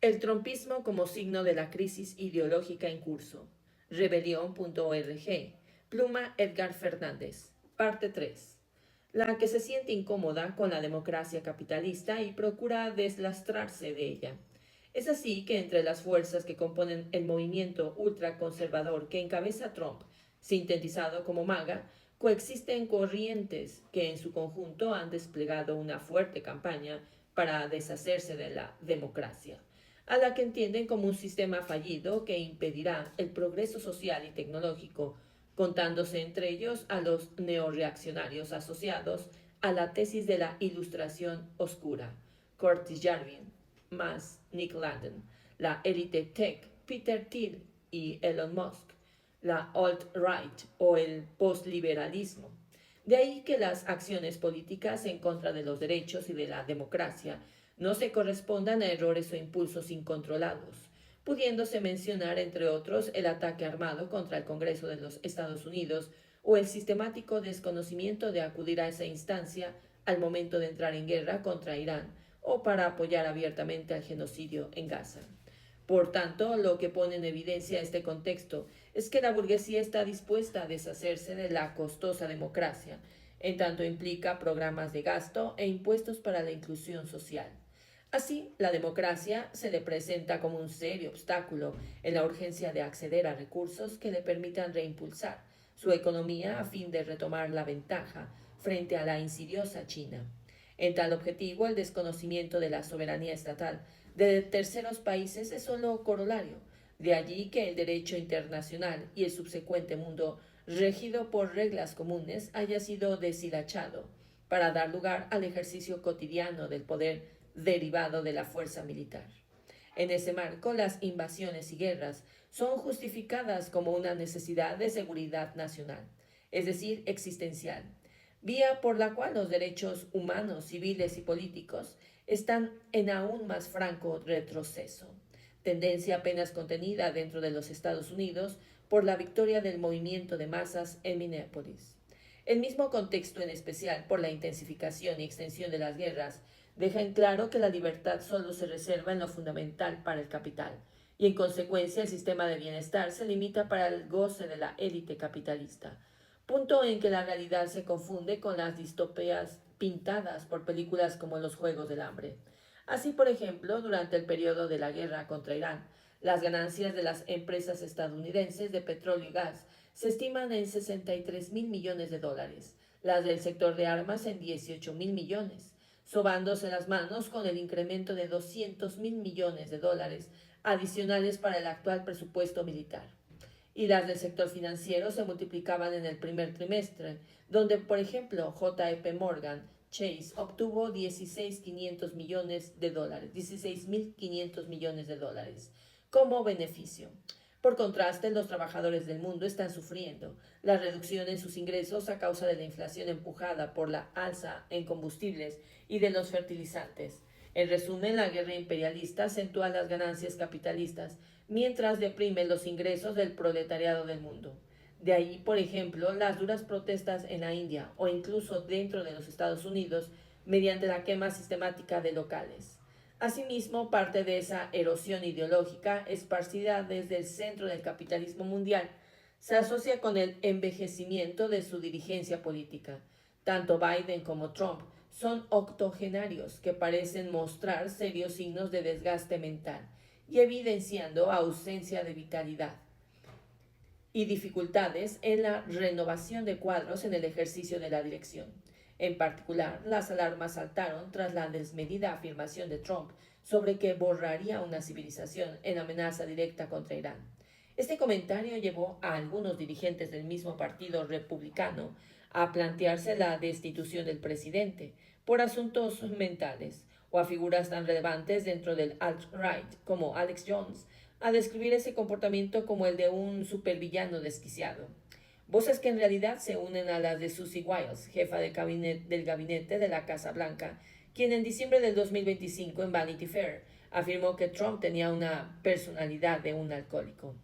El trumpismo como signo de la crisis ideológica en curso. Rebelión.org. Pluma Edgar Fernández. Parte 3. La que se siente incómoda con la democracia capitalista y procura deslastrarse de ella. Es así que entre las fuerzas que componen el movimiento ultraconservador que encabeza Trump, sintetizado como MAGA, coexisten corrientes que en su conjunto han desplegado una fuerte campaña para deshacerse de la democracia, a la que entienden como un sistema fallido que impedirá el progreso social y tecnológico, contándose entre ellos a los neoreaccionarios asociados a la tesis de la Ilustración Oscura, Curtis Yarvin, más Nick Landon, la élite tech, Peter Thiel y Elon Musk, la alt-right o el postliberalismo. De ahí que las acciones políticas en contra de los derechos y de la democracia no se correspondan a errores o impulsos incontrolados, pudiéndose mencionar, entre otros, el ataque armado contra el Congreso de los Estados Unidos o el sistemático desconocimiento de acudir a esa instancia al momento de entrar en guerra contra Irán o para apoyar abiertamente al genocidio en Gaza. Por tanto, lo que pone en evidencia este contexto es que la burguesía está dispuesta a deshacerse de la costosa democracia, en tanto implica programas de gasto e impuestos para la inclusión social. Así, la democracia se le presenta como un serio obstáculo en la urgencia de acceder a recursos que le permitan reimpulsar su economía a fin de retomar la ventaja frente a la insidiosa China. En tal objetivo, el desconocimiento de la soberanía estatal de terceros países es solo corolario. De allí que el derecho internacional y el subsecuente mundo regido por reglas comunes haya sido deshilachado para dar lugar al ejercicio cotidiano del poder derivado de la fuerza militar. En ese marco, las invasiones y guerras son justificadas como una necesidad de seguridad nacional, es decir, existencial, vía por la cual los derechos humanos, civiles y políticos están en aún más franco retroceso, tendencia apenas contenida dentro de los Estados Unidos por la victoria del movimiento de masas en Minneapolis. El mismo contexto, en especial por la intensificación y extensión de las guerras, deja en claro que la libertad solo se reserva en lo fundamental para el capital, y en consecuencia el sistema de bienestar se limita para el goce de la élite capitalista, punto en que la realidad se confunde con las distopías pintadas por películas como Los Juegos del Hambre. Así, por ejemplo, durante el periodo de la guerra contra Irán, las ganancias de las empresas estadounidenses de petróleo y gas se estiman en 63.000 millones de dólares, las del sector de armas en 18.000 millones, sobándose las manos con el incremento de 200.000 millones de dólares adicionales para el actual presupuesto militar. Y las del sector financiero se multiplicaban en el primer trimestre, donde, por ejemplo, JP Morgan Chase obtuvo 16.500 millones de dólares, 16.500 millones de dólares como beneficio. Por contraste, los trabajadores del mundo están sufriendo la reducción en sus ingresos a causa de la inflación empujada por la alza en combustibles y de los fertilizantes. En resumen, la guerra imperialista acentúa las ganancias capitalistas mientras deprime los ingresos del proletariado del mundo. De ahí, por ejemplo, las duras protestas en la India o incluso dentro de los Estados Unidos mediante la quema sistemática de locales. Asimismo, parte de esa erosión ideológica esparcida desde el centro del capitalismo mundial se asocia con el envejecimiento de su dirigencia política. Tanto Biden como Trump son octogenarios que parecen mostrar serios signos de desgaste mental y evidenciando ausencia de vitalidad y dificultades en la renovación de cuadros en el ejercicio de la dirección. En particular, las alarmas saltaron tras la desmedida afirmación de Trump sobre que borraría una civilización en amenaza directa contra Irán. Este comentario llevó a algunos dirigentes del mismo partido republicano a plantearse la destitución del presidente por asuntos mentales, o a figuras tan relevantes dentro del alt-right como Alex Jones a describir ese comportamiento como el de un supervillano desquiciado. Voces que en realidad se unen a las de Susie Wiles, jefa del gabinete de la Casa Blanca, quien en diciembre del 2025 en Vanity Fair afirmó que Trump tenía una personalidad de un alcohólico.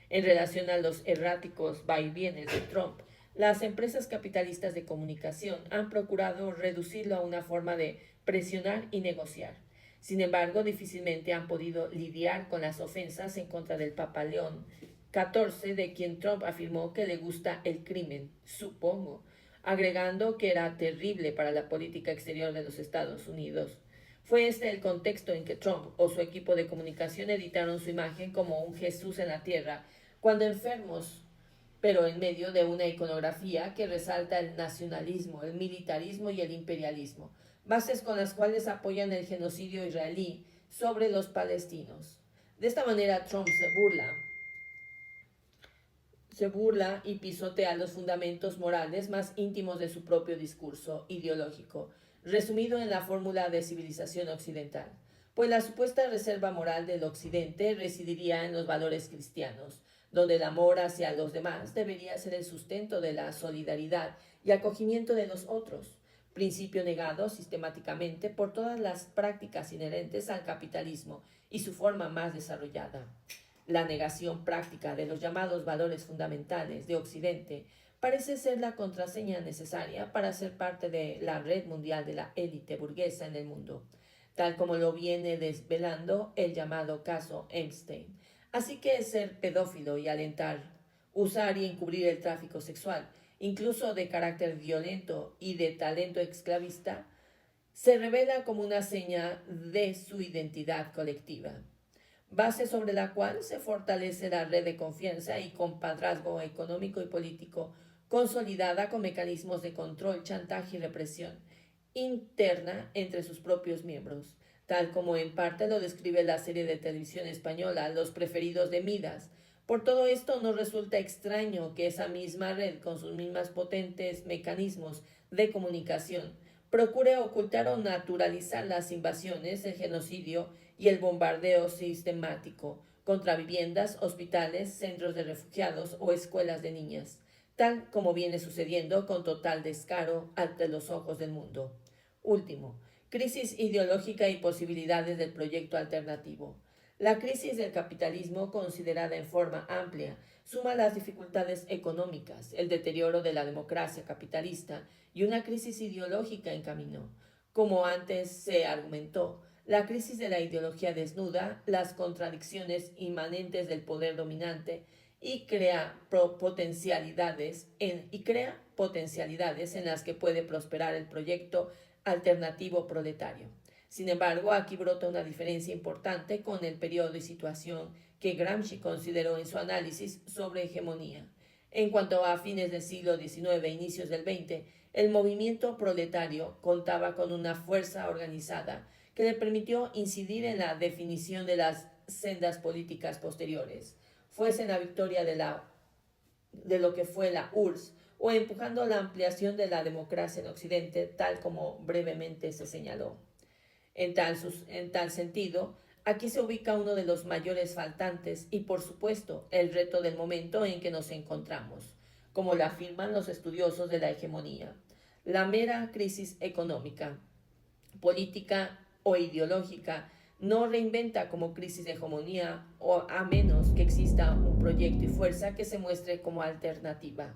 En relación a los erráticos vaivienes de Trump, las empresas capitalistas de comunicación han procurado reducirlo a una forma de presionar y negociar. Sin embargo, difícilmente han podido lidiar con las ofensas en contra del Papa León XIV, de quien Trump afirmó que le gusta el crimen, supongo, agregando que era terrible para la política exterior de los Estados Unidos. Fue este el contexto en que Trump o su equipo de comunicación editaron su imagen como un Jesús en la tierra, cuando enfermos, pero en medio de una iconografía que resalta el nacionalismo, el militarismo y el imperialismo, bases con las cuales apoyan el genocidio israelí sobre los palestinos. De esta manera Trump se burla y pisotea los fundamentos morales más íntimos de su propio discurso ideológico, resumido en la fórmula de civilización occidental, pues la supuesta reserva moral del occidente residiría en los valores cristianos, donde el amor hacia los demás debería ser el sustento de la solidaridad y acogimiento de los otros, principio negado sistemáticamente por todas las prácticas inherentes al capitalismo y su forma más desarrollada. La negación práctica de los llamados valores fundamentales de Occidente parece ser la contraseña necesaria para ser parte de la red mundial de la élite burguesa en el mundo, tal como lo viene desvelando el llamado caso Epstein. Así que ser pedófilo y alentar, usar y encubrir el tráfico sexual, incluso de carácter violento y de talento esclavista, se revela como una seña de su identidad colectiva, base sobre la cual se fortalece la red de confianza y compadrazgo económico y político, consolidada con mecanismos de control, chantaje y represión interna entre sus propios miembros, tal como en parte lo describe la serie de televisión española Los Preferidos de Midas. Por todo esto no resulta extraño que esa misma red, con sus mismos potentes mecanismos de comunicación, procure ocultar o naturalizar las invasiones, el genocidio y el bombardeo sistemático contra viviendas, hospitales, centros de refugiados o escuelas de niñas, tal como viene sucediendo con total descaro ante los ojos del mundo. Último, crisis ideológica y posibilidades del proyecto alternativo. La crisis del capitalismo, considerada en forma amplia, suma las dificultades económicas, el deterioro de la democracia capitalista y una crisis ideológica en camino. Como antes se argumentó, la crisis de la ideología desnuda las contradicciones inmanentes del poder dominante y crea potencialidades en las que puede prosperar el proyecto alternativo proletario. Sin embargo, aquí brota una diferencia importante con el periodo y situación que Gramsci consideró en su análisis sobre hegemonía. En cuanto a fines del siglo XIX e inicios del XX, el movimiento proletario contaba con una fuerza organizada que le permitió incidir en la definición de las sendas políticas posteriores, fuese en la victoria de lo que fue la URSS o empujando la ampliación de la democracia en Occidente, tal como brevemente se señaló. En tal sentido, aquí se ubica uno de los mayores faltantes y, por supuesto, el reto del momento en que nos encontramos, como lo afirman los estudiosos de la hegemonía. La mera crisis económica, política o ideológica no reinventa como crisis de hegemonía, o a menos que exista un proyecto y fuerza que se muestre como alternativa.